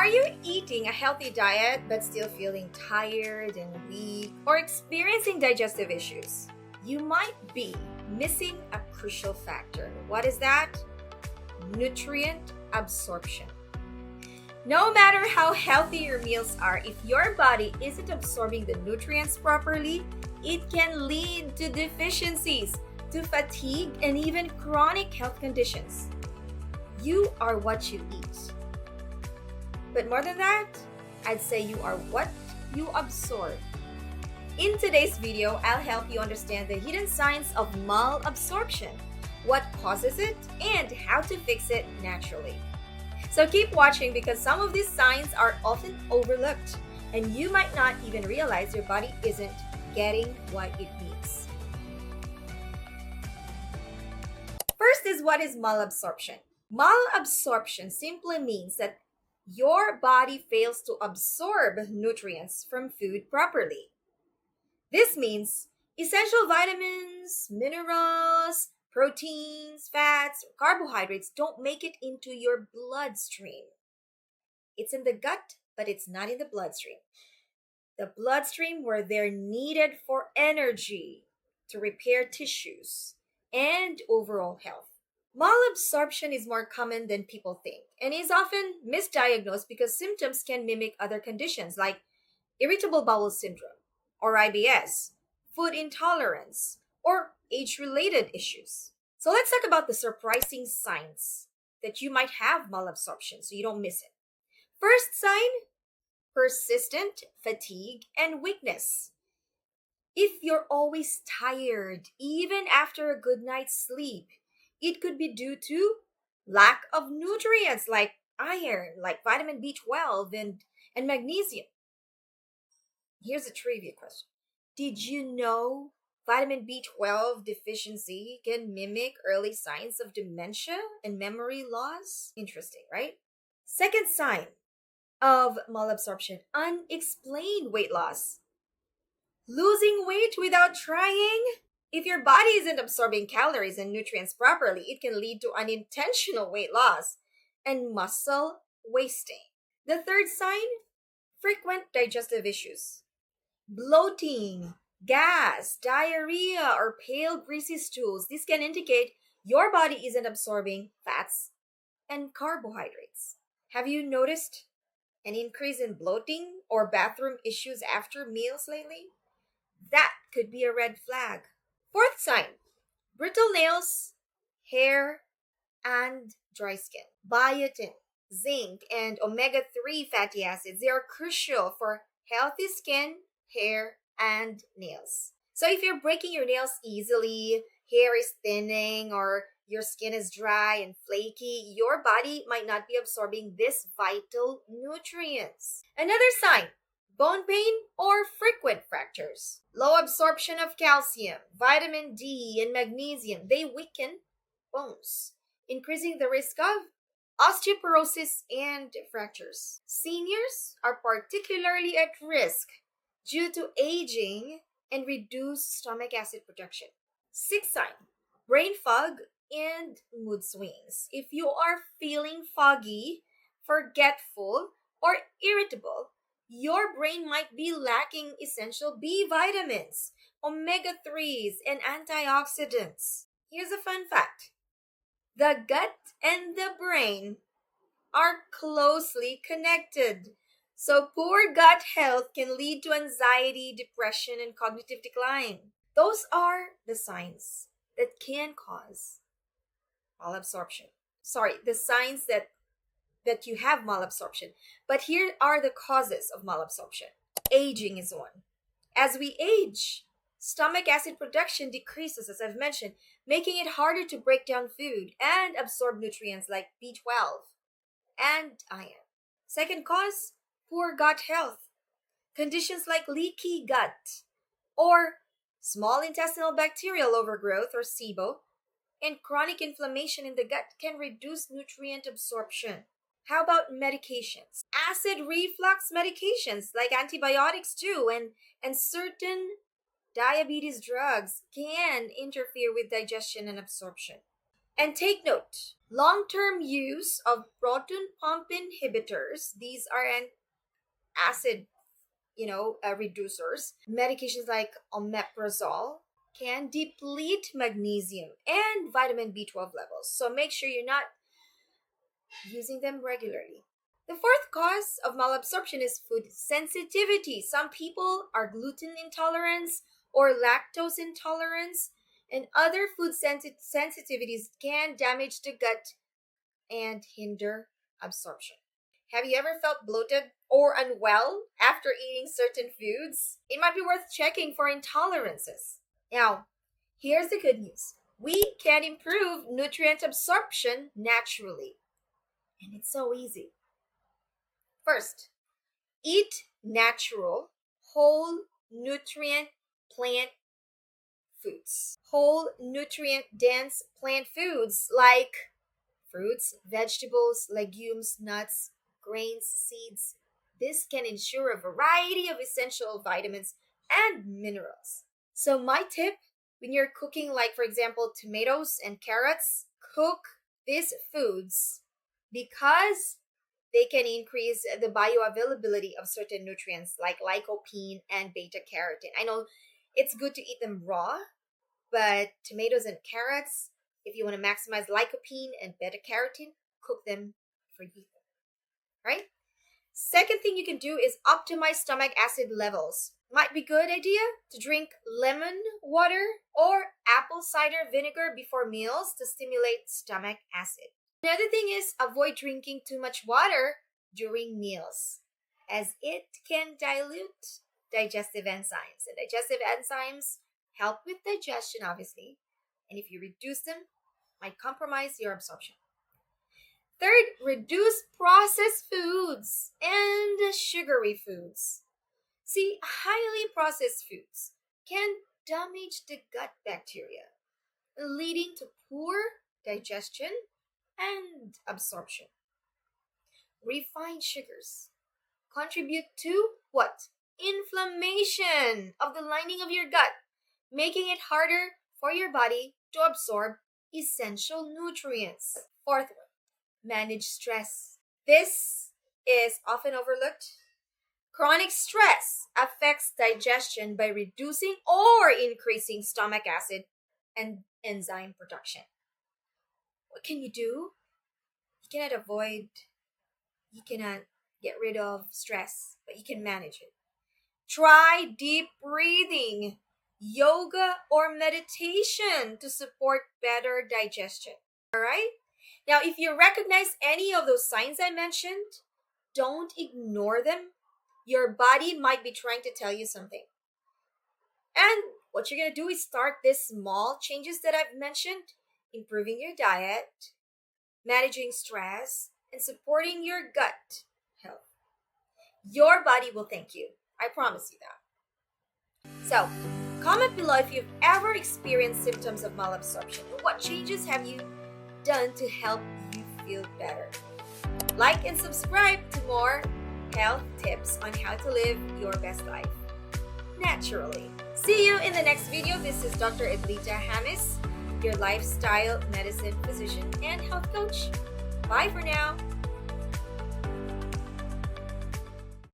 you eating a healthy diet but still feeling tired and weak or experiencing digestive issues? You might be missing a crucial factor. What is that? Nutrient absorption. No matter how healthy your meals are, if your body isn't absorbing the nutrients properly, it can lead to deficiencies, to fatigue, and even chronic health conditions. You are what you eat. But more than that, I'd say you are what you absorb. In today's video, I'll help you understand the hidden signs of malabsorption, what causes it, and how to fix it naturally. So keep watching because some of these signs are often overlooked and you might not even realize your body isn't getting what it needs. First is what is malabsorption. Malabsorption simply means that your body fails to absorb nutrients from food properly. This means essential vitamins, minerals, proteins, fats, or carbohydrates don't make it into your bloodstream. It's in the gut, but it's not in the bloodstream. The bloodstream where they're needed for energy, to repair tissues, and overall health. Malabsorption is more common than people think and is often misdiagnosed because symptoms can mimic other conditions like irritable bowel syndrome or IBS, food intolerance, or age-related issues. So let's talk about the surprising signs that you might have malabsorption so you don't miss it. First sign, persistent fatigue and weakness. If you're always tired, even after a good night's sleep, it could be due to lack of nutrients like iron, like vitamin B12 and magnesium. Here's a trivia question. Did you know vitamin B12 deficiency can mimic early signs of dementia and memory loss? Interesting, right? Second sign of malabsorption, unexplained weight loss. Losing weight without trying? If your body isn't absorbing calories and nutrients properly, it can lead to unintentional weight loss and muscle wasting. The third sign, frequent digestive issues. Bloating, gas, diarrhea, or pale greasy stools. This can indicate your body isn't absorbing fats and carbohydrates. Have you noticed an increase in bloating or bathroom issues after meals lately? That could be a red flag. Fourth sign, brittle nails, hair, and dry skin. Biotin, zinc, and omega-3 fatty acids, they are crucial for healthy skin, hair, and nails. So if you're breaking your nails easily, hair is thinning, or your skin is dry and flaky, your body might not be absorbing these vital nutrients. Another sign, bone pain or frequent fractures. Low absorption of calcium, vitamin D, and magnesium, they weaken bones, increasing the risk of osteoporosis and fractures. Seniors are particularly at risk due to aging and reduced stomach acid production. Sixth sign, brain fog and mood swings. If you are feeling foggy, forgetful, or irritable, your brain might be lacking essential B vitamins, omega-3s, and antioxidants. Here's a fun fact. The gut and the brain are closely connected. So poor gut health can lead to anxiety, depression, and cognitive decline. Those are the signs that can cause malabsorption. The signs that you have malabsorption. But here are the causes of malabsorption. Aging is one. As we age, stomach acid production decreases, as I've mentioned, making it harder to break down food and absorb nutrients like B12 and iron. Second cause, poor gut health. Conditions like leaky gut or small intestinal bacterial overgrowth or SIBO and chronic inflammation in the gut can reduce nutrient absorption. How about medications? Acid reflux medications like antibiotics too and certain diabetes drugs can interfere with digestion and absorption. And take note, long-term use of proton pump inhibitors, these are an acid, reducers, medications like omeprazole can deplete magnesium and vitamin B12 levels. So make sure you're not using them regularly. The fourth cause of malabsorption is food sensitivity. Some people are gluten intolerance or lactose intolerance, and other food sensitivities can damage the gut and hinder absorption. Have you ever felt bloated or unwell after eating certain foods? It might be worth checking for intolerances. Now, here's the good news. We can improve nutrient absorption naturally. And it's so easy. First, eat natural, whole nutrient plant foods. Whole nutrient dense plant foods like fruits, vegetables, legumes, nuts, grains, seeds. This can ensure a variety of essential vitamins and minerals. So my tip, when you're cooking, like for example, tomatoes and carrots, cook these foods because they can increase the bioavailability of certain nutrients like lycopene and beta carotene. I know it's good to eat them raw, but tomatoes and carrots, if you want to maximize lycopene and beta carotene, cook them for you, right? Second thing you can do is optimize stomach acid levels. Might be a good idea to drink lemon water or apple cider vinegar before meals to stimulate stomach acid. Another thing is avoid drinking too much water during meals, as it can dilute digestive enzymes. And digestive enzymes help with digestion, obviously, and if you reduce them, might compromise your absorption. Third, reduce processed foods and sugary foods. See, highly processed foods can damage the gut bacteria, leading to poor digestion and absorption. Refined sugars contribute to what? Inflammation of the lining of your gut, making it harder for your body to absorb essential nutrients. Fourth one, manage stress. This is often overlooked. Chronic stress affects digestion by reducing or increasing stomach acid and enzyme production. What can you do? You cannot get rid of stress, but you can manage it. Try deep breathing, yoga, or meditation to support better digestion. All right? Now, if you recognize any of those signs I mentioned, don't ignore them. Your body might be trying to tell you something. And what you're going to do is start these small changes that I've mentioned, improving your diet, managing stress, and supporting your gut health. Your body will thank you. I promise you that. So, comment below if you've ever experienced symptoms of malabsorption. What changes have you done to help you feel better? Like and subscribe to more health tips on how to live your best life naturally. See you in the next video. This is Dr. Edlita Hamis, your lifestyle medicine physician and health coach. Bye for now.